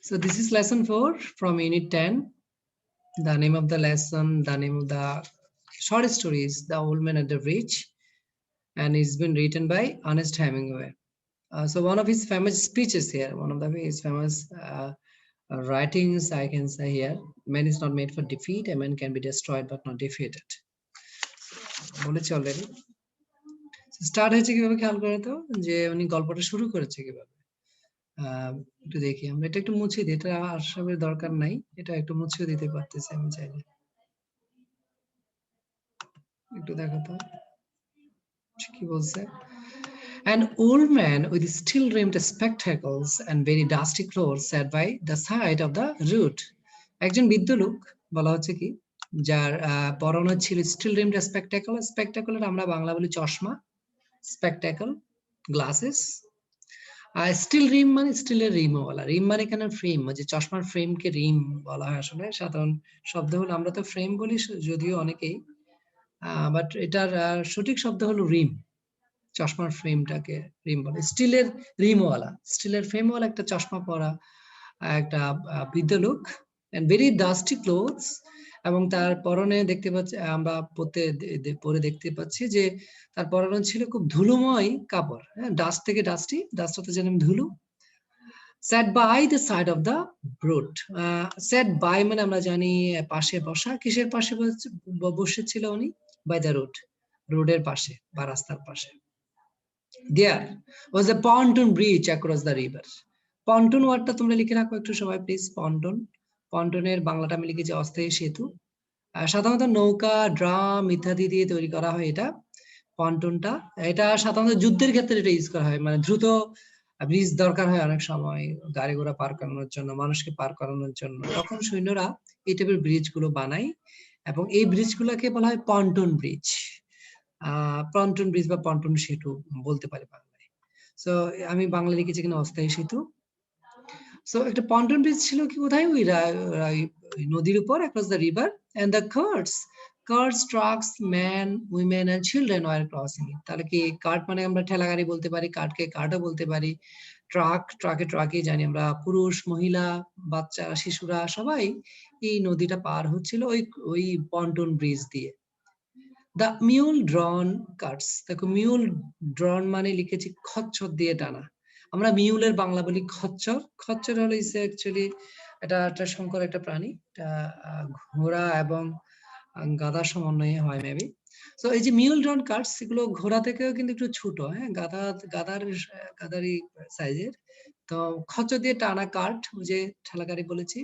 So this is lesson 4 from Unit 10. The name of the lesson, the name of the short story is The Old Man and the Rich, and it's been written by Ernest Hemingway. So one of his famous speeches here, one of his famous writings, I can say here, man is not made for defeat, a man can be destroyed but not defeated. বলেছি already. Start হয়েছে কিভাবে খেয়াল করে তো, যে উনি গল্পটা শুরু করেছে কিভাবে। একটু দেখি, আমরা এটা একটু মুছে দিই, এটা আসামের দরকার নাই, এটা একটু মুছেও দিতে পারতেছি আমি চাইলে। একটু দেখো তো কি বলছে। An old man with steel-rimmed spectacles and very dusty clothes sat by the side of the road. একজন বৃদ্ধ লোক বলা হচ্ছে কি, যার পরনে ছিল স্টিল রিমড স্পেকটাকল। স্পেকটাকল আমরা বাংলা বলি চশমা, স্পেকটাকল গ্লাসেস। আর স্টিল রিম মানে স্টিলের রিমও বলা, রিম মানে এখানে ফ্রেম, যে চশমার ফ্রেমকে রিম বলা হয়। আসলে সাধারণ শব্দ হলো, আমরা তো ফ্রেম বলি যদিও অনেকেই, বাট এটার সঠিক শব্দ হলো রিম। চশমার ফ্রেমটাকে রিম বলে। স্টিলের রিমওয়ালা, স্টিলের ফ্রেমওয়ালা একটা চশমা পরা একটা বৃদ্ধ লোক, এন্ড ভেরি ডাস্টি ক্লোথস, এবং তার পরনে দেখতে পাচ্ছি আমরা পরে দেখতে পাচ্ছি যে তার পরনে ছিল খুব ধুলোময় কাপড়। হ্যাঁ, ডাস্ট থেকে ডাস্টি, ডাস্ট হতে জানেন ধুলো। sat by the side of the road. sat by মানে আমরা জানি পাশে বসা, কিসের পাশে বসেছিল উনি? by the road, রোডের পাশে বা রাস্তার পাশে। There was a pontoon bridge across the river. Pontoon ওয়ার্ডটা তোমরা লিখে রাখো একটু সবাই প্লিজ। পন্টুন, পন্টুনের বাংলাটা আমি লিখেছি অস্থায়ী সেতু। সাধারণত নৌকা, ড্রাম ইত্যাদি দিয়ে তৈরি করা হয় এটা পন্টুনটা। এটা সাধারণত যুদ্ধের ক্ষেত্রে এটা ইউজ করা হয়, মানে দ্রুত ব্রিজ দরকার হয় অনেক সময় গাড়ি ঘোড়া পার করানোর জন্য, মানুষকে পার করানোর জন্য, তখন সৈন্যরা এই টাইপের ব্রিজ গুলো বানায়, এবং এই ব্রিজ গুলোকে বলা হয় পন্টুন ব্রিজ। পন্টুন ব্রিজ বা পন্টুন সেতু বলতে পারি বাংলায়। সো আমি বাংলা লিখেছি এখানে অস্থায়ী সেতু। সো একটা পন্টুন ব্রিজ ছিল কি কোথায়? ওই নদীর উপর, across the river, and the carts, trucks, men, women and children were crossing it. তাহলে কি কার্ট মানে আমরা ঠেলা গাড়ি বলতে পারি, কার্টকে কার্টও বলতে পারি, ট্রাকে জানি আমরা, পুরুষ, মহিলা, বাচ্চা, শিশুরা সবাই এই নদীটা পার হচ্ছিল ওই পন্টুন ব্রিজ দিয়ে। The mule drawn carts, দেখো মিউল ড্রন মানে লিখেছি খচ্চর দিয়ে টানা। আমরা মিউলের বাংলা বলি খচ্চর। খচ্চর হলো অ্যাকচুয়ালি এটা একটা সংকর একটা প্রাণী, এটা ঘোড়া এবং গাধার সমন্বয়ে হয় মেবি। সো এই যে মিউল ড্রন কার্টস, এগুলো ঘোড়া থেকেও কিন্তু একটু ছোট, হ্যাঁ, গাধারই সাইজের। তো খচ্চর দিয়ে টানা কার্ট, ওই যে ঠেলা গাড়ি বলেছি,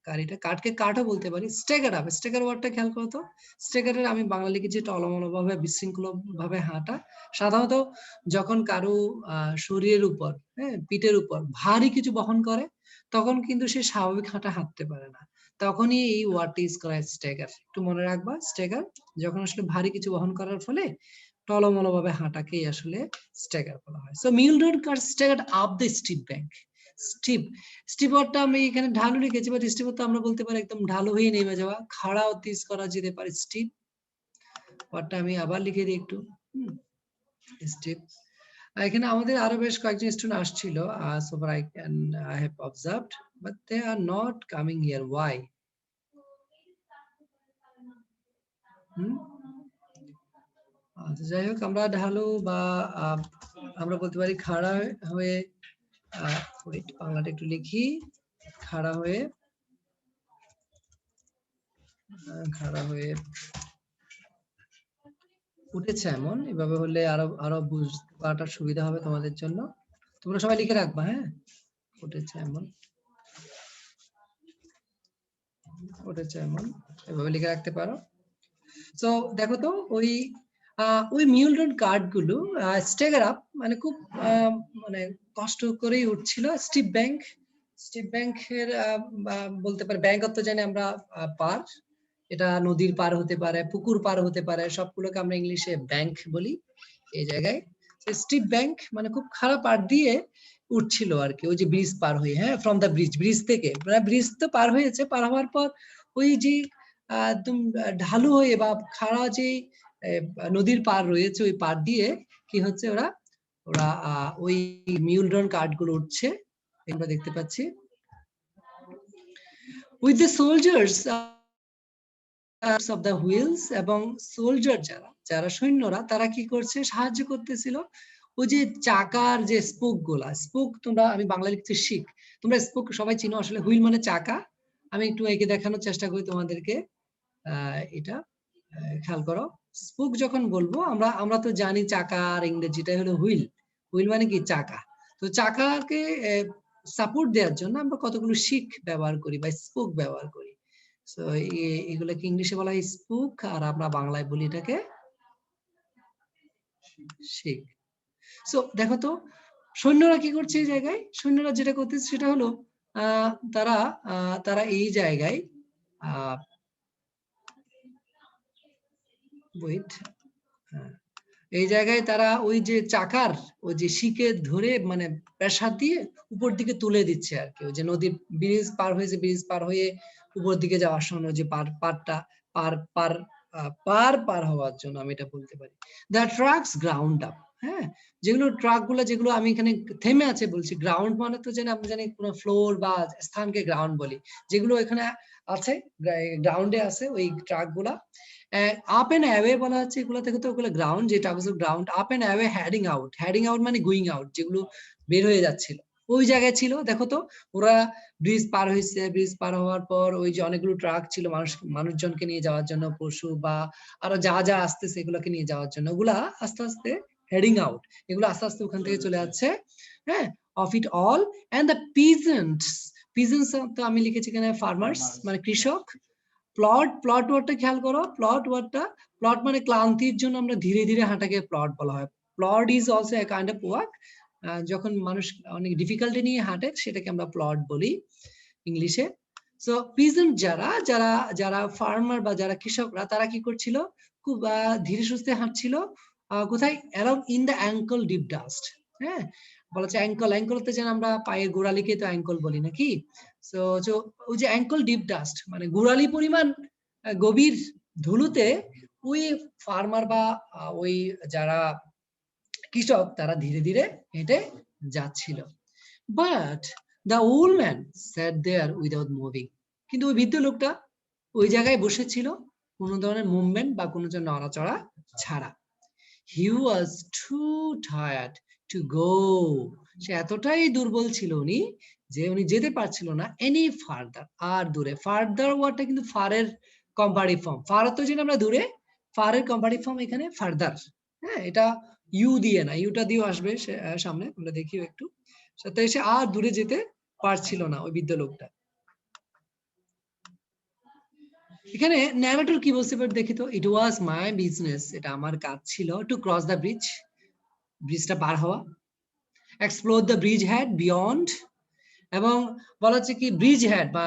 গাড়িটা কার্টকে কার্টও বলতে পারি। স্টেগার আপ, স্টেগার ওয়ার্ডটা খেয়াল করো তো। স্টেগারের আমি বাংলা লিখেছি টলমল ভাবে, বিশৃঙ্খল ভাবে হাঁটা। সাধারণত যখন কারো শরীরের উপর, হ্যাঁ, পিঠের উপর ভারী কিছু বহন করে, তখন কিন্তু সে স্বাভাবিক হাঁটতে পারে না, তখনই এই ওয়ার্ডটি ইউজ করা হয় স্টেগার। একটু মনে রাখবা, স্টেগার যখন আসলে ভারী কিছু বহন করার ফলে টলমল ভাবে হাঁটাকেই আসলে স্টেগার বলা হয়। So mule drawn carts staggered up the steep bank. Steep ওয়ার্ডটা আমি এখানে ঢালু লিখেছি, বাট স্টিপ তো আমরা বলতে পারি একদম ঢালু হয়ে নেমে যাওয়া, খাড়া অর্থ ইউজ করা যেতে পারে স্টিপ ওয়ার্ডটা। আমি আবার লিখে দিই একটু, স্টিপ। এখানে আমাদের আরো বেশ কয়েকজন স্টুডেন্ট আসছিল, so far I have observed, but they are not coming here. Why? যাই হোক, আমরা ঢালু বা আমরা বলতে পারি খাড়া হয়ে, বাংলাটা একটু লিখি, খাড়া হয়ে উঠেছে এমন, এভাবে হলে আরো বুঝতে পারাটা সুবিধা হবে তোমাদের জন্য। তোমরা সবাই লিখে রাখবা, হ্যাঁ, উঠেছে এমন, এভাবে লিখে রাখতে পারো। তো দেখো তো ওই মিউল রোড কার্ড গুলো স্টেগার আপ মানে খুব মানে কষ্ট করেই উঠছিল স্টিপ ব্যাংকের বলতে পারে, ব্যাংক অর্থ জানি আমরা পার, এটা নদীর পার হতে পারে, পুকুর পার হতে পারে, সবগুলোকে আমরা ইংলিশে ব্যাংক বলি এই জায়গায়। স্টিপ ব্যাংক মানে খুব খারাপ পার দিয়ে উঠছিল আর কি, ওই যে ব্রিজ পার হয়ে, হ্যাঁ, ফ্রম দ্য ব্রিজ থেকে, মানে ব্রিজ তো পার হয়েছে, পার হওয়ার পর ওই যে একদম ঢালু হয়ে বা খাড়া যে নদীর পার রয়েছে, ওই পার দিয়ে কি হচ্ছে, ওরা ওই মিউল ড্রন কার্ড গুলো উঠছে, আমরা দেখতে পাচ্ছি। with the soldiers of the wheels, এবং সোলজার যারা যারা সৈন্যরা তারা কি করছে, সাহায্য করতেছিল ওই যে চাকার যে স্পোক গুলা, স্পোক তোমরা, আমি বাংলা লিখছি শিক, তোমরা স্পোক সবাই চিনো, আসলে হুইল মানে চাকা। আমি একটু এঁকে দেখানোর চেষ্টা করি তোমাদেরকে, এটা খেয়াল করো। স্পোক যখন বলবো আমরা, আমরা তো জানি চাকার ইংরেজিটা হলো হুইল, হুইল মানে কি চাকা। তো চাকাকে সাপোর্ট দেওয়ার জন্য আমরা কতগুলো শিক ব্যবহার করি বা স্পোক ব্যবহার করি। সো এগুলোকে ইংলিশে বলা হয় স্পোক, আর আমরা বাংলায় বলি এটাকে শিক। সো দেখো তো সৈন্যরা কি করছে এই জায়গায়, সৈন্যরা যেটা করতেছে সেটা হলো তারা তারা এই জায়গায় এই জায়গায় তারা ওই যে চাকার ওই যে শিকে ধরে মানে প্রেসার দিয়ে উপর দিকে তুলে দিচ্ছে আর কি। ওই যে নদীর ব্রিজ পার হয়েছে, ব্রিজ পার হয়ে উপর দিকে যাওয়ার সময় যে পারটা পার পার পার পার হওয়ার জন্য আমি এটা বলতে পারি। দ্য ট্রাকস গ্রাউন্ড আপ, হ্যাঁ, যেগুলো ট্রাক গুলো যেগুলো আমি এখানে থেমে আছে বলছি, গ্রাউন্ড মানে তো জানি আমরা জানি কোনো ফ্লোর বা স্থানকে গ্রাউন্ড বলি, যেগুলো এখানে আছে গ্রাউন্ডে আছে ওই ট্রাক গুলা। আপ এন্ড অ্যাওয়ে বলা হচ্ছে এগুলো থেকে, তো ওগুলো গ্রাউন্ড, যেটা ground. Up and away heading out, heading out মানে গোয়িং আউট, যেগুলো বের হয়ে যাচ্ছিল ওই জায়গায় ছিল। দেখো তো ওরা ব্রিজ পার হয়েছে, ব্রিজ পার হওয়ার পর ওই যে অনেকগুলো ট্রাক ছিল মানুষজনকে নিয়ে যাওয়ার জন্য, পশু বা আরো যা যা আসতেছে এগুলোকে নিয়ে যাওয়ার জন্য, ওগুলা আস্তে আস্তে হেডিং আউট, এগুলো আস্তে আস্তে ওখান থেকে চলে যাচ্ছে। হ্যাঁ, of it all and the peasants, peasants তো আমি লিখেছি এখানে ফার্মার্স মানে কৃষক। প্লট, প্লট ওয়ার্ডটা খেয়াল করো, প্লট ওয়ার্ডটা, প্লট মানে ক্লান্তির জন্য আমরা ধীরে ধীরে হাঁটাকে প্লট বলা হয়। Plot is also a kind of work, যখন মানুষ অনেক ডিফিকাল্টি নিয়ে হাঁটে সেটাকে আমরা প্লট বলি ইংলিশে। সো পিজেন্ট যারা যারা যারা ফার্মার বা যারা কৃষকরা, তারা কি করছিল, খুব ধীরে সুস্থে হাঁটছিল কোথায়, around in the ankle deep dust. হ্যাঁ, বলা হচ্ছে অ্যাঙ্কল, অ্যাঙ্কলতে যেন আমরা পায়ের গোড়ালিকে তো অ্যাঙ্কল বলি নাকি। সো ওই যে অ্যাঙ্কল ডিপ ডাস্ট মানে গোড়ালি পরিমাণ গভীর ধুলোতে ওই ফার্মার বা ওই যারা কৃষক তারা ধীরে ধীরে হেঁটে যাচ্ছিল। But the old man sat there without moving, কিন্তু ওই বৃদ্ধ লোকটা ওই জায়গায় বসেছিল কোনো ধরনের মুভমেন্ট বা কোনো ধরনের নড়াচড়া ছাড়া। হি ওয়াজ টু টায়ার্ড টু গো, সে এতটাই দুর্বল ছিল উনি যে উনি যেতে পারছিল না এনি ফার্দার, আর দূরে। ফার্দার ওয়ার্ডটা কিন্তু ফারের কম্পারেটিভ ফর্ম, ফার তো জানি আমরা দূরে, ফারের কম্পারেটিভ ফর্ম এখানে ফার্দার। হ্যাঁ, এটা ইউ দিয়ে না, ইউটা দিয়েও আসবে সামনে, আমরা দেখিও একটু। সাথে এসে আর দূরে যেতে পারছিল না ওই বৃদ্ধ লোকটা। এখানে ন্যারেটর কি বলতে পারে দেখি তো, ইট ওয়াজ মাই বিজনেস, এটা আমার কাজ ছিল, টু ক্রস দ্য ব্রিজ, ব্রিজটা পার হওয়া, explore the bridge head beyond, এবং বলা হচ্ছে কি ব্রিজ হেড বা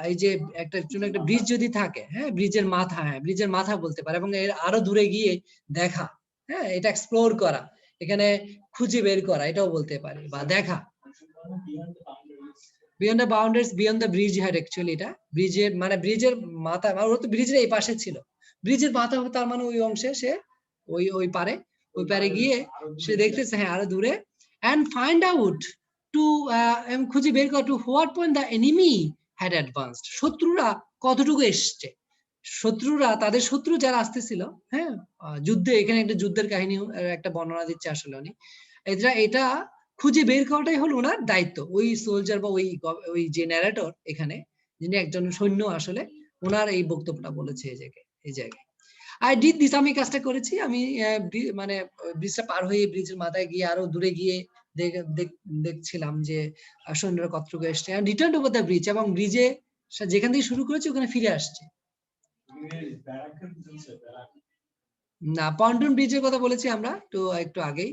এই যে একটা ব্রিজ যদি থাকে, হ্যাঁ, ব্রিজের মাথা, হ্যাঁ ব্রিজের মাথা বলতে পারে, এবং এর আরো দূরে গিয়ে দেখা, হ্যাঁ এটা এক্সপ্লোর করা, এখানে খুঁজে বের করা এটাও বলতে পারে, বা দেখা। Beyond the boundaries, beyond the bridge head, actually এটা ব্রিজের মানে ব্রিজের মাথা, ও তো ব্রিজের এই পাশে ছিল, ব্রিজের মাথা তার মানে ওই অংশে সে ওই পারে, ওই পারে গিয়ে সে দেখতেছে হ্যাঁ আরো দূরে, and find out to খুঁজে বের করা, to what point the enemy had advanced, শত্রুরা কতটুকু এসছে, শত্রুরা তাদের শত্রু যারা আসতেছিল, হ্যাঁ যুদ্ধে, এখানে একটা যুদ্ধের কাহিনী একটা বর্ণনা দিচ্ছে আসলে উনি, এটা খুঁজে বের করাটাই হলো ওনার দায়িত্ব। ওই সোলজার বা ওই যে ন্যারেটর এখানে, যিনি একজন সৈন্য, আসলে ওনার এই বক্তব্যটা বলেছে এই জায়গায়। আই ডিড দিস, আমি কাজটা করেছি, আমি মানে ব্রিজটা পার হয়ে ব্রিজের মাথায় গিয়ে আরো দূরে গিয়ে দেখছিলাম যে সৈন্যরা কতটুকু এসছে, রিটার্ন ওভার দ্য ব্রিজ, এবং ব্রিজে যেখান থেকে শুরু করেছে ওখানে ফিরে আসছে। না, পন্টন ব্রিজের কথা বলেছি আমরা তো একটু আগেই,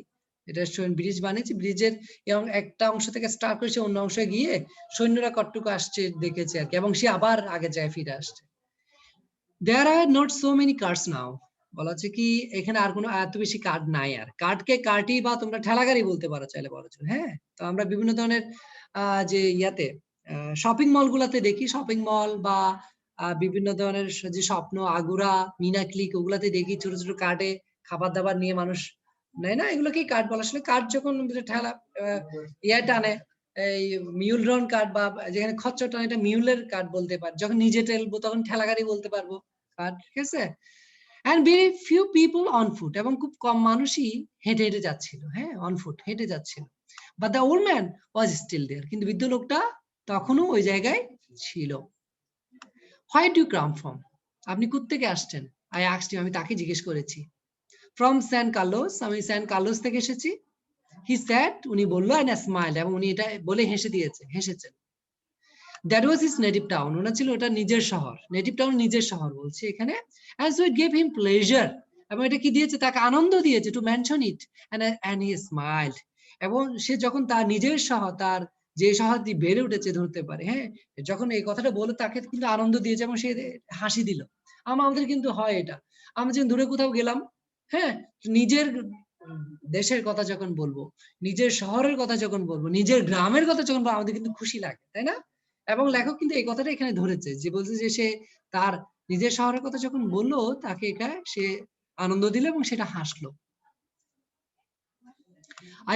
এটা ব্রিজ বানিয়েছি, ব্রিজের এবং একটা অংশ থেকে স্টার্ট করেছে, অন্য অংশে গিয়ে সৈন্যরা কতটুকু আসছে দেখেছে আর কি, এবং সে আবার আগের জায়গায় ফিরে আসছে। There are not so many cards now, বলা হচ্ছে কি এখানে আর কোনো এত বেশি কার্ড নাই, আর কার্ডকে কার্টি বা তোমরা ঠেলাগাড়ি বলতে পারো চাইলে বড় জোর। হ্যাঁ, তো আমরা বিভিন্ন ধরনের যে ইয়াতে শপিং মল গুলাতে দেখি, শপিং মল বা বিভিন্ন ধরনের যে স্বপ্ন আগুরা মিনা ক্লিক ওগুলাতে দেখি ছোট ছোট কার্টে খাবার দাবার নিয়ে মানুষ নেয় না, এগুলোকেই কার্ড বলা। আসলে কার্ড যখন ঠেলা ইয়া টানে এই মিউল ড্রন কার্ড বা যেখানে খচ্চর টান, এটা মিউলের কার্ড বলতে পারি। যখন নিজে ঠেলবো তখন ঠেলা গাড়ি বলতে পারবো কার্ড, ঠিক আছে। and very few people on foot, এবং খুব কম মানুষই হেঁটে হেঁটে যাচ্ছিল, হ্যাঁ, অন ফুট হেঁটে যাচ্ছিল। but the old man was still there, কিন্তু বৃদ্ধ লোকটা তখনও ওই জায়গায় ছিল। where do you come from, আপনি কোত্থেকে আসছেন? I asked him, আমি তাকে জিজ্ঞেস করেছি। from San Carlos, আমি স্যান কার্লোস থেকে এসেছি। he said, উনি বললো, and smiled, এবং উনি এটা বলে হেসেছেন। that was his native town, ওনা ছিল ওটা নিজের শহর, নেটিভ টাউন নিজের শহর বলছে এখানে। and so it gave him pleasure, এবং এটা কি দিয়েছে, তাকে আনন্দ দিয়েছে, to mention it, and he smiled, এবং সে যখন তার নিজের শহর, তার যে শহরটি বেড়ে উঠেছে ধরতে পারে, হ্যাঁ, যখন এই কথাটা বলে তাকে কিন্তু আনন্দ দিয়েছে এবং সে হাসি দিল। আমাদের কিন্তু হয় এটা, আমরা যখন দূরে কোথাও গেলাম, হ্যাঁ, নিজের দেশের কথা যখন বলবো, নিজের শহরের কথা যখন বলবো, নিজের গ্রামের কথা যখন বলবো, আমাদের কিন্তু খুশি লাগে, তাই না? এবং লেখক কিন্তু এই কথাটা এখানে ধরেছে, যে বলছে যে সে তার নিজের শহরের কথা যখন বললো, তাকে এটা সে আনন্দ দিল এবং সেটা হাসলো।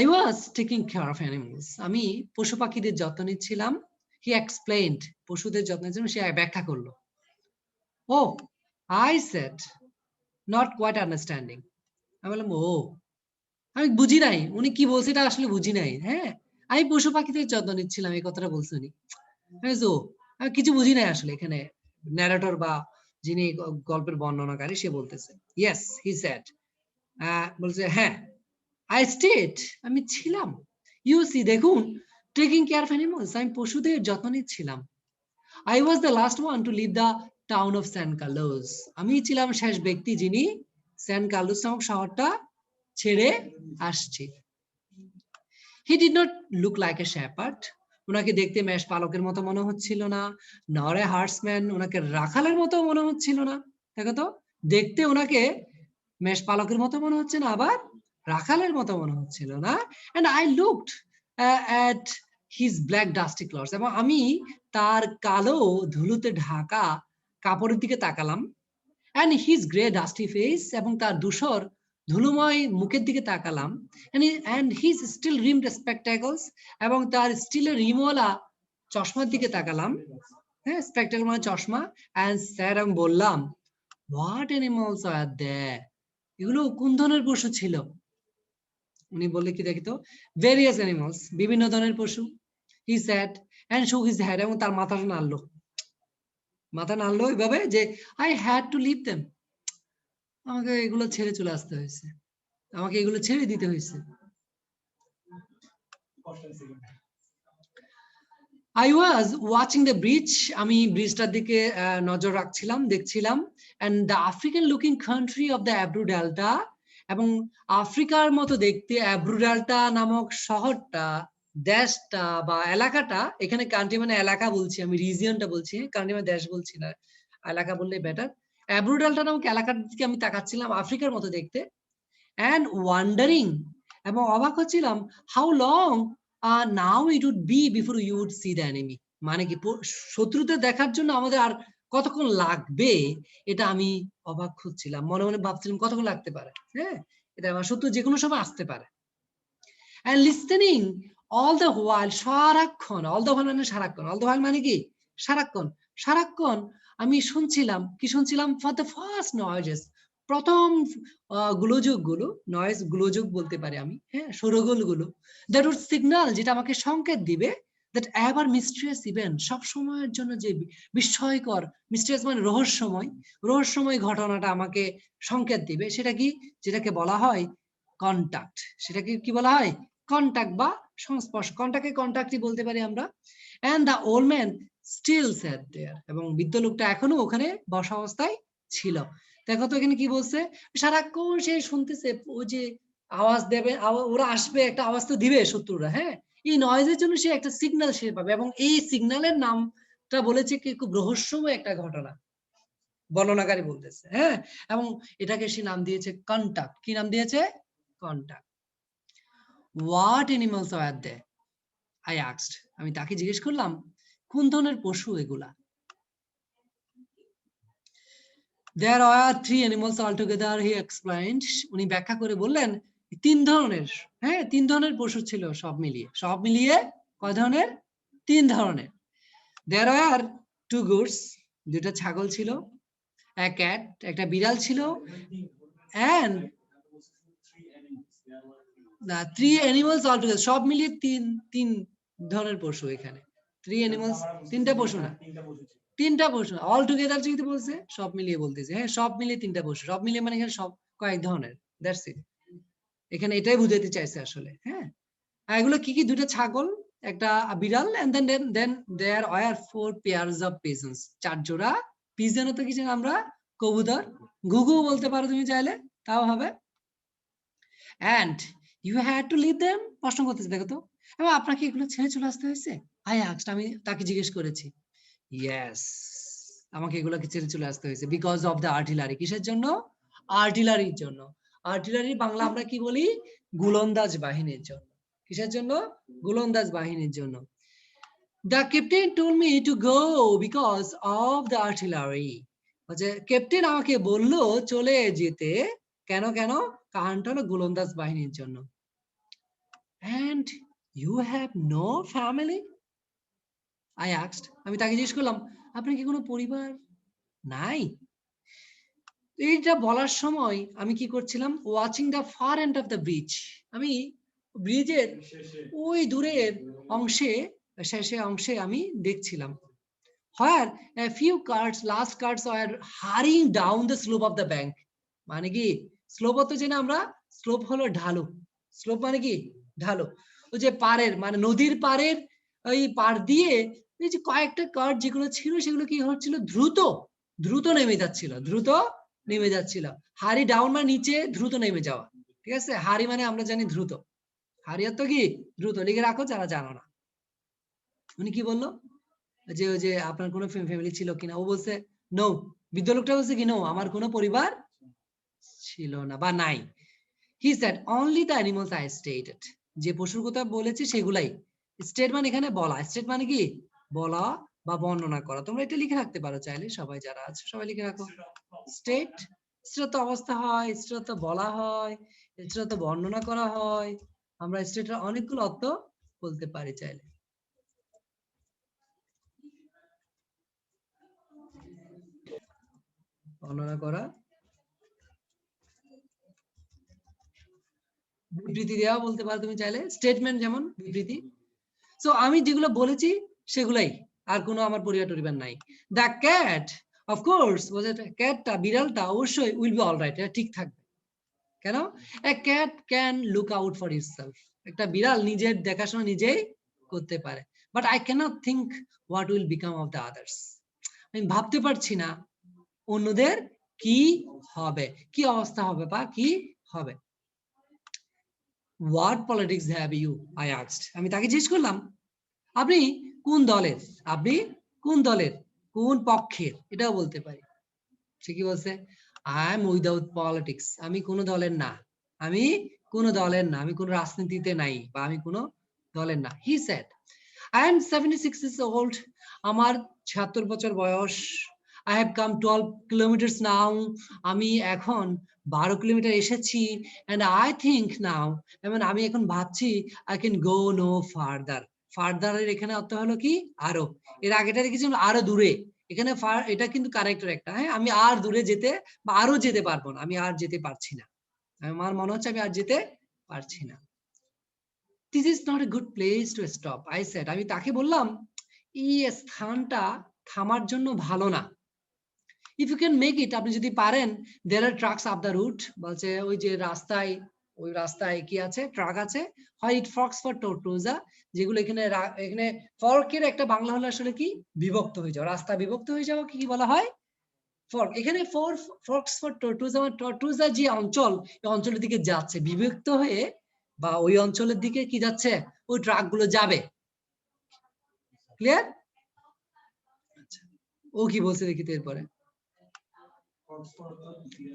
I was taking care of animals, আমি পশু পাখিদের যত্ন নিচ্ছিলাম। He explained, পশুদের যত্নের জন্য সে ব্যাখ্যা করলো। Oh, I said, not quite understanding, আমি বললাম, ও, আমি বুঝি নাই উনি কি বলছে, এটা আসলে বুঝি নাই, হ্যাঁ, আমি পশু পাখিদের যত্ন নিচ্ছিলাম, এই কথাটা বলছে উনি। আমি কিছু বুঝি নাই আসলে, এখানে ন্যারেটর বা যিনি গল্পের বর্ণনাকারী সে বলতেছে। ইয়েস, হি সেড, বলছে হ্যাঁ, আই স্টেড, আমি ছিলাম, ইউ সি, দেখুন, টেকিং কেয়ার অফ অ্যানিমালস, আমি পশুদের যত্ন নিচ্ছিলাম। I was the last one to leave the town of San Carlos, আমি ছিলাম শেষ ব্যক্তি যিনি স্যান কার্লোস নামক শহরটা ছেড়ে আসছি। He did not look like a shepherd, ওনাকে দেখতে মেষ পালকের মতো মনে হচ্ছিল না, nor a herdsman, ওনাকে রাখালের মতো মনে হচ্ছিল না। দেখো তো, দেখতে ওনাকে মেষ পালকের মতো মনে হচ্ছে না, আবার রাখালের মতো মনে হচ্ছিল না। and I looked at his black dusty clothes, এবং আমি তার কালো ধুলোতে ঢাকা কাপড়ের দিকে তাকালাম। and his grey dusty face, এবং তার ধূসর ধুলোময় মুখের দিকে তাকালাম। and his steel rimmed spectacles, এবং তার স্টিলের রিমওয়ালা চশমার দিকে তাকালাম, হ্যাঁ, স্পেকটাকল মানে চশমা। and said, আমি বললাম, what animals are there, এগুলো কোন ধরনের পশু ছিল? উনি বললে কি, দেখি তো, various animals, বিভিন্ন ধরনের পশু। he said and shook his head, এবং তার মাথা নাড়লো এইভাবে যে I had to leave them, আমাকে এগুলো ছেড়ে চলে আসতে হয়েছে, আমাকে এগুলো ছেড়ে দিতে হয়েছে। I was watching the bridge, আমি ব্রিজটার দিকে নজর রাখছিলাম, দেখছিলাম। and the African looking country of the Ebro Delta, এবং আফ্রিকার মতো দেখতে এব্রু ডেল্টা নামক শহরটা, দেশটা বা এলাকাটা, এখানে কান্ট্রি মানে এলাকা বলছি আমি, রিজিয়নটা বলছি, কান্ট্রি মানে দেশ বলছি না, এলাকা বললে বেটার। এব্রু ডেল্টা নামক এলাকার দিকে আমি তাকাচ্ছিলাম, আফ্রিকার মতো দেখতে। and wondering, এবং অবাক হচ্ছিলাম, how long now it would be before you would see the enemy, মানে কি শত্রুদের দেখার জন্য আমাদের আর কতক্ষণ লাগবে, এটা আমি অবাক হচ্ছিলাম, মনে মনে ভাবছিলাম কতক্ষণ লাগতে পারে, হ্যাঁ, এটা আমার শত্রু যে কোনো সময় আসতে পারে। and listening all the while, সারাক্ষণ, all the while মানে সারাক্ষণ, all the while মানে কি সারাক্ষণ আমি শুনছিলাম, কি শুনছিলাম, for the first noises, প্রথম গোলযোগগুলো, নয়েজ গোলযোগ বলতে পারি আমি, হ্যাঁ, শোরগোলগুলো, that would signal, যেটা আমাকে সংকেত দিবে, that ever mysterious event, সব সময়ের জন্য যে বিস্ময়কর, mysterious মানে রহস্যময় ঘটনাটা আমাকে সংকেত দিবে, সেটা কি, যেটাকে বলা হয় কন্টাক্ট, সেটাকে কি বলা হয়, কন্টাক্ট বা সংস্পর্শ, কন্টাক্টই বলতে পারি আমরা। and the old man still sat there, এবং বৃদ্ধ লোকটা এখনো ওখানে বসা অবস্থায় ছিল। দেখো তো এখানে কি বলছে, সারাক্ষণ সে শুনতেছে, ওই যে আওয়াজ দেবে, ওরা আসবে, একটা আওয়াজ তো দিবে শত্রুরা, হ্যাঁ, এই নয়েজের জন্য সে একটা সিগন্যাল সে পাবে, এবং এই সিগন্যালের নামটা বলেছে কি, খুব রহস্যময় একটা ঘটনা বর্ণনাকারী বলতেছে, হ্যাঁ, এবং এটাকে সে নাম দিয়েছে কন্টাক্ট। কি নাম দিয়েছে? Contact. What animals are there, I asked, আমি তাকে জিজ্ঞেস করলাম, কোন ধরনের পশু এগুলা? There are 3 animals altogether, he explained, উনি ব্যাখ্যা করে বললেন, 3 ধরনের, হ্যাঁ, 3 ধরনের পশু ছিল সব মিলিয়ে কয় ধরনের? 3 ধরনের। There were 2 goats, দুইটা ছাগল ছিল, a cat, একটা বিড়াল ছিল, and 3 animals altogether, সব মিলিয়ে তিন ধরনের পশু এখানে। 3 animals, তিনটা পশু না, তিনটা পশু অল টুগেদার যদি বলছে সব মিলিয়ে বলতেছে, হ্যাঁ সব মিলিয়ে তিনটা পশু, সব মিলিয়ে মানে এখানে সব কয়েক ধরনের, দ্যাটস ইট। এখানে এটাই বুঝাইতে চাইছে আসলে, হ্যাঁ। আর এগুলো কি কি? দুইটা ছাগল, একটা বিড়াল, and then there were 4 pairs of pigeons, 4 জোড়া পিজন। তো কি জানি আমরা? কবুতর, ঘুঘু বলতে পারো তুমি চাইলে, তাও হবে। And you had to leave them, প্রশ্ন করতেছে দেখো তো, এবং আপনাকে এগুলো ছেড়ে চলে আসতে হয়েছে? আই আস্কড, আমি তাকে জিজ্ঞেস করেছি। ইয়েস, আমাকে এগুলোকে ছেড়ে চলে আসতে হয়েছে, বিকজ অফ দ্য আর্টিলারি। কিসের জন্য? আর্টিলারির জন্য। আর্টিলারি বাংলা আমরা কি বলি? গোলন্দাজ বাহিনীর জন্য। কিসের জন্য? গোলন্দাজ বাহিনীর জন্য। The captain told me to go because of the artillery. যে ক্যাপ্টেন আমাকে বললো চলে যেতে, কেন কেন? কারণটা হলো গোলন্দাজ বাহিনীর জন্য। And you have no family? I asked, আমি তাকে জিজ্ঞেস করলাম, আপনার কি কোনো পরিবার নাই? এইটা বলার সময় আমি কি করছিলাম? Watching the far end of the bridge, আমি ব্রিজের ওই দূরের অংশে, শেষে অংশে আমি দেখছিলাম। Where a few carts, last carts were hurrying down the slope of the bank. মানে কি? স্লোপ তো জানি আমরা, স্লোপ হলো ঢালু। স্লোপ মানে কি? ঢালু। ওই যে পাড়ের, মানে নদীর পাড়ের ওই পাড় দিয়ে এই যে কয়েকটা কার্ট যেগুলো ছিল সেগুলো কি হচ্ছিল? দ্রুত দ্রুত নেমে যাচ্ছিল, দ্রুত নেমে যাচ্ছিল। হারি ডাউন মানে নিচে, দ্রুত নেমে যাওয়া, ঠিক আছে? হারি মানে আমরা জানি দ্রুত, হারিয়ার তো কি দ্রুত, লিখে রাখো যারা জানো না। উনি কি বললো? যে ওই যে আপনার কোনো ফ্যামিলি ছিল কিনা? ও বলছে নো। বৃদ্ধ লোকটা বলছে কি? নো, আমার কোনো পরিবার ছিল না বা নাই। He said only the animals I stated. যে পশুর কথা বলেছি সেগুলাই। স্টেট মানে এখানে বলা, স্টেট মানে কি? বলা বা বর্ণনা করা। তোমরা এটা লিখে রাখতে পারো চাইলে, সবাই যারা আছে সবাই লিখে রাখো। স্টেট, স্টেট তো অবস্থা হয়, স্টেট তো বলা হয়, স্টেট তো বর্ণনা করা হয়। আমরা স্টেটের অনেকগুলো অর্থ বলতে পারি চাইলে। বর্ণনা করা, বিবৃতি দেওয়া বলতে পারো তুমি চাইলে, স্টেটমেন্ট যেমন বিবৃতি। সো আমি যেগুলো বলেছি সেগুলাই, আর কোনো আমার পরিবার টরিবার নাই। দ্য ক্যাট অফকোর্স, ক্যাটটা, বিড়ালটা অবশ্যই উইল বি অলরাইট, এটা ঠিক থাকবে। কেন? A cat can look out for itself, একটা বিড়াল নিজের দেখাশোনা নিজেই করতে পারে। But I cannot think what will become of the others, আমি ভাবতে পারছি না অন্যদের কি হবে, কি অবস্থা হবে বা কি হবে। What politics have you? I asked. আমি তাকে জিজ্ঞেস করলাম, আপনি কোন দলের? আপনি কোন দলের? কোন পক্ষের? এটাও বলতে পারি। সে কি বলছে? I am without politics. আমি কোন দলের না, আমি কোন দলের না, আমি কোন রাজনীতিতে নাই, বা আমি কোন দলের না। He said, I am 76 years old. আমার 76 বছর বয়স। I have come 12 kilometers now. আমি এখন 12 কিলোমিটার এসেছি। And I think now, এবং আমি এখন ভাবছি I can go no further. Further এর এখানে অর্থ হলো কি? আরো। এর আগেটা দেখেছিলাম আরো দূরে, এখানে এটা কিন্তু কারেক্টর একটা, হ্যাঁ। আমি আর দূরে যেতে বা আরো যেতে পারবো না, আমি আর যেতে পারছি না, আমার মনে হচ্ছে আমি আর যেতে পারছি না। This is not a good place to stop, I said. আমি তাকে বললাম, এই স্থানটা থামার জন্য ভালো না। If you can make it, আপনি যদি পারেন, there are trucks up the route, বলছে ওই যে রাস্তায়, ওই রাস্তায় কি আছে? ট্রাক আছে। হয় it forks for tortosa, যেগুলো এখানে এখানে ফর্কের একটা বাংলা হলো আসলে কি? বিভক্ত হয়ে যাওয়া, রাস্তা বিভক্ত হয়ে যাওয়া কি বলা হয়? ফর্ক। এখানে ফর্কস ফর tortosa, মানে tortosa যে অঞ্চল, এই অঞ্চলের দিকে যাচ্ছে বিভক্ত হয়ে, বা ওই অঞ্চলের দিকে কি যাচ্ছে? ওই ট্রাক গুলো যাবে। ক্লিয়ার? ও কি বলছে দেখি তো এরপরে।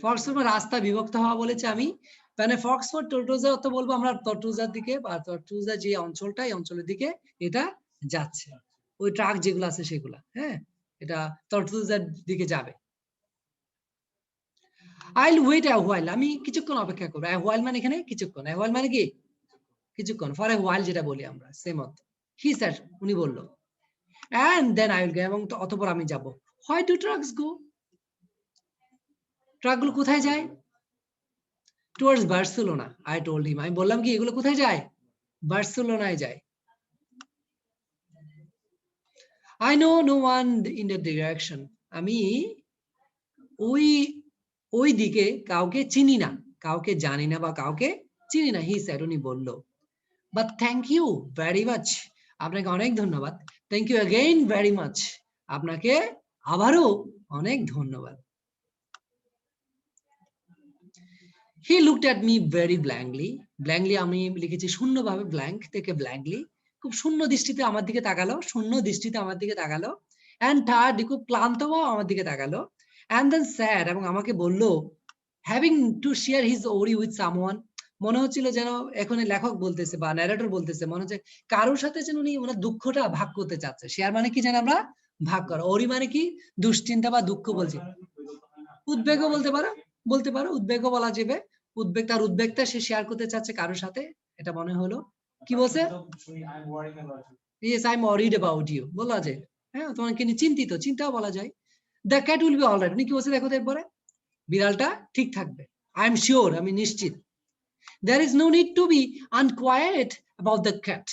ফক্স ফর রাস্তা বিভক্ত হওয়া বলেছে আমি, মানে ফক্স ফর টর্টোজা অর্থ বলবো আমরা টর্টোজার দিকে, বা টর্টোজা যে অঞ্চলটা, এই অঞ্চলের দিকে এটা যাচ্ছে, ওই ট্রাক যেগুলো আছে সেগুলা, হ্যাঁ, এটা টর্টোজার দিকে যাবে। I'll wait a while, আমি কিছুক্ষণ অপেক্ষা করবো। A while মানে এখানে কিছুক্ষণ, a while মানে কি? কিছুক্ষণ, ফর a while যেটা বলি আমরা, সেম অর্থ। হি স্যার, উনি বলল, and then I will go, এবং অতঃপর আমি যাব। Where do trucks go? ট্রাকগুলো কোথায় যায়? Towards Barcelona, I told him, আমি বললাম কি এগুলো কোথায় যায়? বার্সেলোনায় যায়। I know no one in that direction, আমি ওই ওই দিকে কাউকে চিনি না, কাউকে জানি না বা কাউকে চিনি না, হি স্যার, উনি বলল। But thank you very much, আপনাকে অনেক ধন্যবাদ। Thank you again very much, আপনাকে আবারও অনেক ধন্যবাদ। He looked at me very blankly. Blankly আমি লিখেছি শূন্যভাবে, blank থেকে blankly, খুব শূন্য দৃষ্টিতে আমার দিকে তাকালো, শূন্য দৃষ্টিতে আমার দিকে তাকালো, and tired, খুব ক্লান্তভাবে আমার দিকে তাকালো, and then said, এবং আমাকে বলল, having to share his story with someone, মনে হচ্ছিল যেন এখানে লেখক বলতেছে বা ন্যারেটর বলতেছে, মনে হচ্ছে কারোর সাথে যেন উনি ওনার দুঃখটা ভাগ করতে চাচ্ছে। শেয়ার মানে কি জানেন আমরা? ভাগ করা। ওরি মানে কি? দুশ্চিন্তা বা দুঃখ বলছি। উদ্বেগও বলতে পারো, বলতে পারো, উদ্বেগও বলা যাবে। উদ্বেগ, তার উদ্বেগটা সে শেয়ার করতে চাচ্ছে কারোর সাথে, এটা মনে হলো। কি বলছে? Yes, I'm worried about you বলা যায়। হ্যাঁ, তোমাকে নিয়ে চিন্তিত, চিন্তাও বলা যায়। The cat will be all right, উনি কি বলছে দেখো তো এরপরে? বিড়ালটা ঠিক থাকবে। I am sure, আমি নিশ্চিত। There is no need to be unquiet about the cat,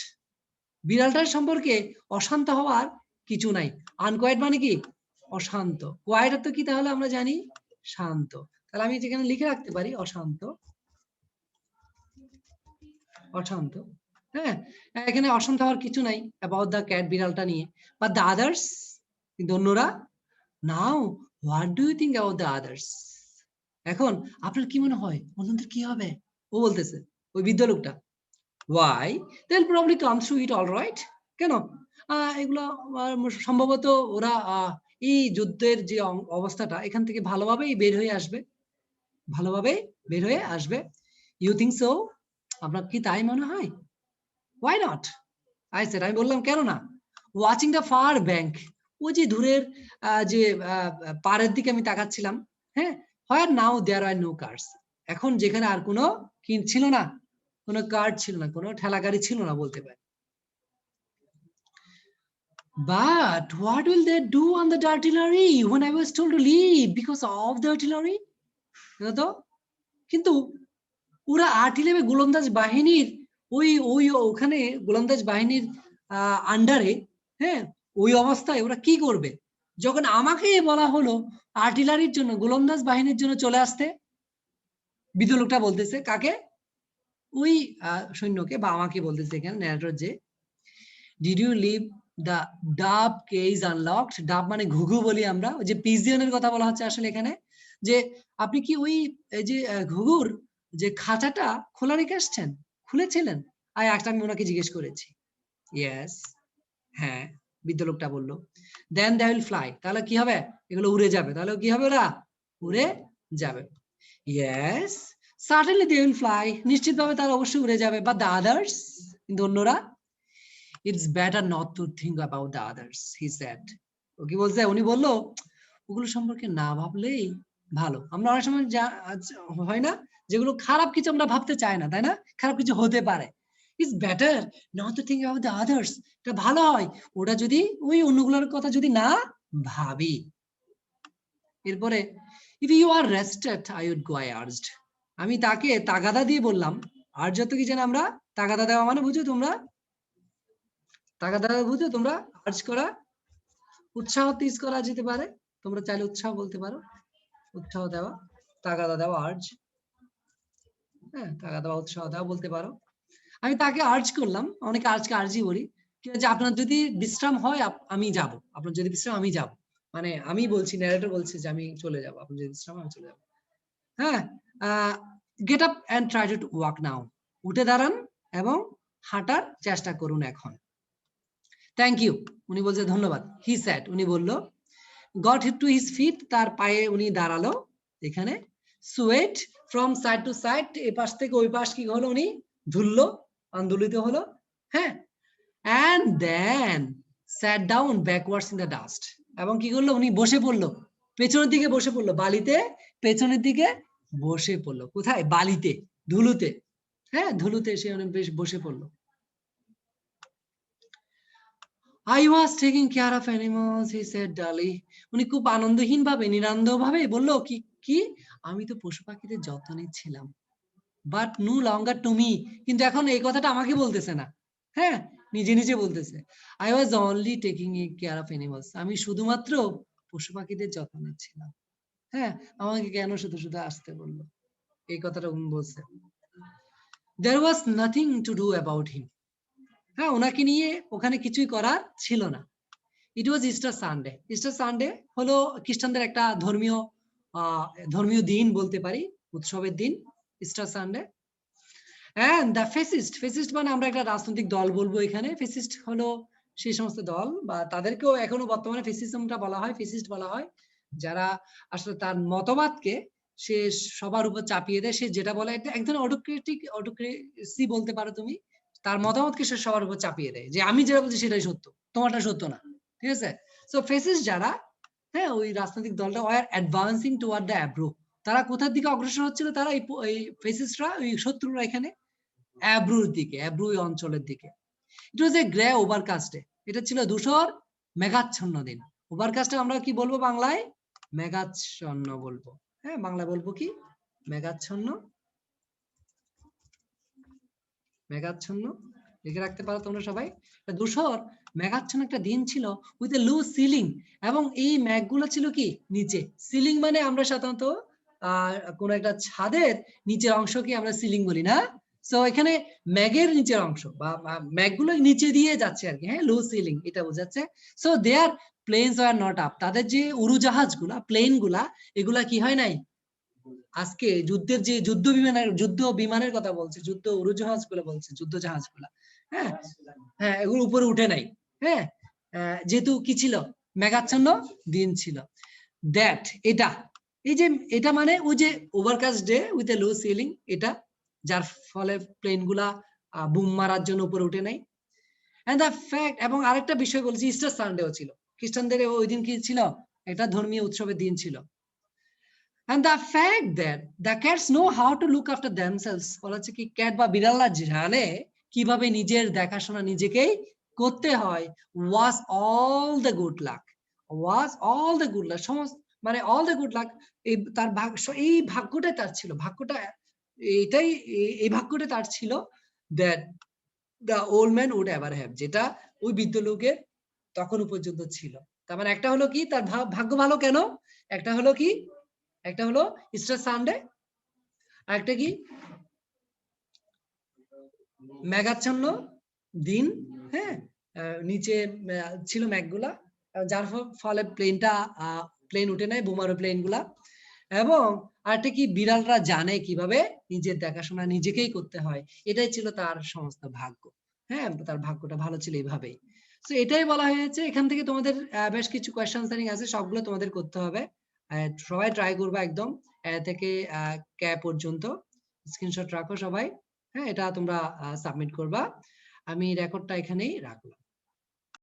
বিড়ালটার সম্পর্কে অশান্ত হওয়ার কিছু নাই। আনকোয়েট মানে কি? অশান্ত। কোয়েট তো কি তাহলে আমরা জানি? শান্ত। তাহলে আমি যেখানে লিখে রাখতে পারি অশান্ত, অশান্ত। হ্যাঁ, এখানে অশান্ত হওয়ার কিছু নাই অ্যাবাউট দ্য ক্যাট, বিড়ালটা নিয়ে। বাট দ্য আদার্স, কিন্তু অন্যরা, now what do you think about the others, এখন আপনার কি মনে হয় অন্যদের কি হবে? ও বলতেছে, ওই বৃদ্ধ লোকটা। Why? They'll probably come through it all right. কেন? এগুলো সম্ভবত ওরা এই যুদ্ধের যে অবস্থাটা এখান থেকে ভালোভাবেই বের হয়ে আসবে, ভালোভাবেই বের হয়ে আসবে। You think so? আপনার কি তাই মনে হয়? Why not? I said, আমি বললাম কেন না? Watching the far bank, ওই যে দূরের যে পাড়ের দিকে আমি তাকাচ্ছিলাম, হ্যাঁ, where now there are no cars, এখন যেখানে আর কোনো কি ছিল না, কোনো কার ছিল না, কোনো ঠেলা গাড়ি ছিল না বলতে পারি। But what will they do on the artillery when I was told to leave because of the artillery? তো কিন্তু ওরা আর্টিলারি গোলন্দাজ বাহিনীর ওই ওই ওখানে গোলন্দাজ বাহিনীর আন্ডারে, হ্যাঁ, ওই অবস্থায় ওরা কি করবে যখন আমাকে বলা হলো আর্টিলারির জন্য, গোলন্দাজ বাহিনীর জন্য চলে আসতে? বৃদ্ধ লোকটা বলতেছে কাকে? ওই সৈন্যকে বা আমাকে বলতেছে এখানে ন্যারেটর যে, did you leave the dove cage unlocked, dove মানে ঘুঘু বলি আমরা, ওই যে পিজিয়নের কথা বলা হচ্ছে আসলে এখানে, যে আপনি কি ওই যে ঘুঘুর যে খাঁচাটা খোলা রেখে আসছেন, খুলেছিলেন? আমি ওনাকে জিজ্ঞেস করেছি। ইয়েস, হ্যাঁ, বৃদ্ধ লোকটা বললো। দেন দে উইল ফ্লাই, তাহলে কি হবে? এগুলো উড়ে যাবে। তাহলে কি হবে? ওরা উড়ে যাবে। Yes, certainly they will fly, নিশ্চিতভাবে তারা অবশ্যই উড়ে যাবে। বাট দ্য আদার্স, কিন্তু অন্যরা, it's better not to think about the others, he said. ও কি বলছে? উনি বললো ওগুলো সম্পর্কে না ভাবলেই ভালো। আমরা অনেক সময় হয় না, যেগুলো খারাপ কিছু আমরা ভাবতে চাই না, তাই না? খারাপ কিছু হতে পারে। It's better not to think about the others, এটা ভালো হয় ওটা যদি ওই অন্যগুলোর কথা যদি না ভাবি। এরপরে if you are rested I would go, I urged, আমি তাকে তাগাদা দিয়ে বললাম। আর যত কি জানি আমরা, তাগাদা দেওয়া মানে বুঝো তোমরা? তাগাদা বুঝো তোমরা? আর্জ করা, উৎসাহ তিজ করা যেতে পারে, তোমরা চাইলে উৎসাহ বলতে পারো, উৎসাহ দেওয়া, তাগাদা দেওয়া, আর্জ। হ্যাঁ, তাগাদা দেওয়া, উৎসাহ দেওয়া বলতে পারো। আমি তাকে আর্জ করলাম, অনেকে আর্জকে আর্জি বলি, ঠিক আছে, আপনার যদি বিশ্রাম হয় আমি যাব, আপনার যদি বিশ্রাম আমি যাব, মানে আমি বলছি, ন্যারেটর বলছে যে আমি চলে যাব, আপনার যদি বিশ্রাম আমি চলে যাব। হ্যাঁ, get up and try to walk now, উঠে দাঁড়ান এবং হাঁটার চেষ্টা করুন এখন। থ্যাংক ইউ, উনি বলছে ধন্যবাদ। হি স্যাড, উনি বলল। গট টু হিজ ফিট, তার পায়ে উনি দাঁড়ালো। এখানে swayed from side to side, এ পাশ থেকে ওই পাশ কি হলো, উনি ধুললো, আন্দোলিত হলো। হ্যাঁ, and then sat down backwards in the dust, এবং কি করলো, উনি বসে পড়লো, পেছনের দিকে বসে পড়লো, বালিতে পেছনের দিকে বসে পড়লো। কোথায়? বালিতে, ধুলোতে। হ্যাঁ, ধুলোতে সে বেশ বসে পড়লো। I was taking care of animals, he said dully. উনি খুব আনন্দহীন ভাবে, নিরানন্দ ভাবে বললো কি কি আমি তো পশু পাখিদের যত্ন নিচ্ছিলাম। But no longer to me, কিন্তু এখন এই কথাটা আমাকে বলতেছে না, হ্যাঁ, নিজে নিজে বলতেছে। I was only taking care of animals, আমি শুধুমাত্র পশু পাখিদের যত্ন নিচ্ছিলাম। হ্যাঁ, আমাকে কেন শুধু শুধু আসতে বললো, এই কথাটা উনি বলছে। There was nothing to do about him, হ্যাঁ, ওনাকে নিয়ে ওখানে কিছুই করার ছিল না। It was Easter Sunday, Easter Sunday হলো খ্রিস্টানদের একটা ধর্মীয় দিন বলতে পারি, উৎসবের দিন, Easter Sunday. And the fascist, fascist মানে আমরা একটা রাজনৈতিক দল বলবো এখানে, fascist হলো সেই সমস্ত দল, বা তাদেরকেও এখনো বর্তমানে ফেসিজমটা বলা হয়, ফেসিস্ট বলা হয়, যারা আসলে তার মতবাদকে সে সবার উপর চাপিয়ে দেয়, সে যেটা বলে এটা এক ধরনের অটোক্রেসি বলতে পারো তুমি, তার মতামতকে সে সবার উপর চাপিয়ে দেয়, যে আমি যেটা বলছি সেটাই সত্য, তোমারটা সত্য না, ঠিক আছে। সো ফেসিস্ট যারা, হ্যাঁ, ওই রাজনৈতিক দলটা ওয়ার অ্যাডভান্সিং টুয়ার্ড দ্য অ্যাব্রো, তারা কোথার দিকে অগ্রসর হচ্ছিল, তারা এই ফেসিস্টরা, ওই শত্রুরা এখানে অ্যাব্রুর দিকে, অ্যাব্রু অঞ্চলের দিকে। ইট ওয়াজ এ গ্রে ওভারকাস্টে, এটা ছিল ধূসর মেঘাচ্ছন্ন দিন। ওভারকাস্টে আমরা কি বলবো বাংলায়? মেঘাচ্ছন্ন বলবো, হ্যাঁ, বাংলা বলবো কি? মেঘাচ্ছন্ন, মেঘাচ্ছন্ন লিখে রাখতে পারো তোমরা সবাই। ধূসর মেঘাচ্ছন্ন একটা দিন ছিল, উইথ এ লো সিলিং, এবং এই মেঘগুলো ছিল কি নিচে। সিলিং মানে আমরা সাধারণত কোন একটা ছাদের নিচের অংশকে আমরা সিলিং বলি না, সো এখানে মেঘের নিচের অংশ বা মেঘগুলো নিচে দিয়ে যাচ্ছে আর কি, হ্যাঁ, লো সিলিং এটা বোঝাচ্ছে। So their planes are not up, তাদের যে উড়োজাহাজগুলা, প্লেন গুলা, এগুলা কি হয় নাই, আজকে যুদ্ধের যে যুদ্ধ বিমানের কথা বলছে, যুদ্ধ উড়োজাহাজ গুলো বলছে, যুদ্ধ জাহাজ গুলা, হ্যাঁ হ্যাঁ, এগুলো উপরে উঠে নাই, হ্যাঁ, যেহেতু কি ছিল, মেঘাচ্ছন্ন দিন ছিল। দ্যাট, এটা, এই যে এটা মানে ওই যে overcast day with a low ceiling, এটা যার ফলে প্লেন গুলা বুম মারার জন্য উপরে উঠে নাই। এন্ড দ্য ফ্যাক্ট, এবং আরেকটা বিষয় বলছি, ইস্টার সানডেও ছিল, খ্রিস্টানদের ওই দিন কি ছিল, এটা ধর্মীয় উৎসবের দিন ছিল। And the fact that the cats know how to look after themselves, বলা হচ্ছে কি ক্যাট বা বিড়ালরা জানে কিভাবে নিজের দেখাশোনা নিজেকেই করতে হয়, was all the good luck, was all the good luck, সমস্ত মানে all the good luck, এই তার এই ভাগ্যটাই তার ছিল, ভাগ্যটা এটাই, এই ভাগ্যটা তার ছিল, that the old man would ever have, যেটা ওই বৃদ্ধ লোকের তখন পর্যন্ত ছিল। তার মানে একটা হলো কি তার ভাগ্য ভালো কেন, একটা হলো কি, একটা হলো ইস্টার সানডে, আর একটা কি মেঘাচ্ছন্ন দিন, হ্যাঁ, নিচে ছিল মেঘগুলা, যার ফলে প্লেন উঠে নেয়, বোমারু প্লেন গুলা। এবং আরেকটা কি, বিড়ালরা জানে কিভাবে নিজের দেখাশোনা নিজেকেই করতে হয়, এটাই ছিল তার সমস্ত ভাগ্য, হ্যাঁ, তার ভাগ্যটা ভালো ছিল এইভাবেই। তো এটাই বলা হয়েছে। এখান থেকে তোমাদের বেশ কিছু কোয়েশ্চন আনসারিং আছে, সবগুলো তোমাদের করতে হবে, সবাই ট্রাই করবা একদম থেকে কে পর্যন্ত, স্ক্রিনশট রাখো সবাই, হ্যাঁ, এটা তোমরা সাবমিট করবা। আমি রেকর্ডটা এখানেই রাখলাম।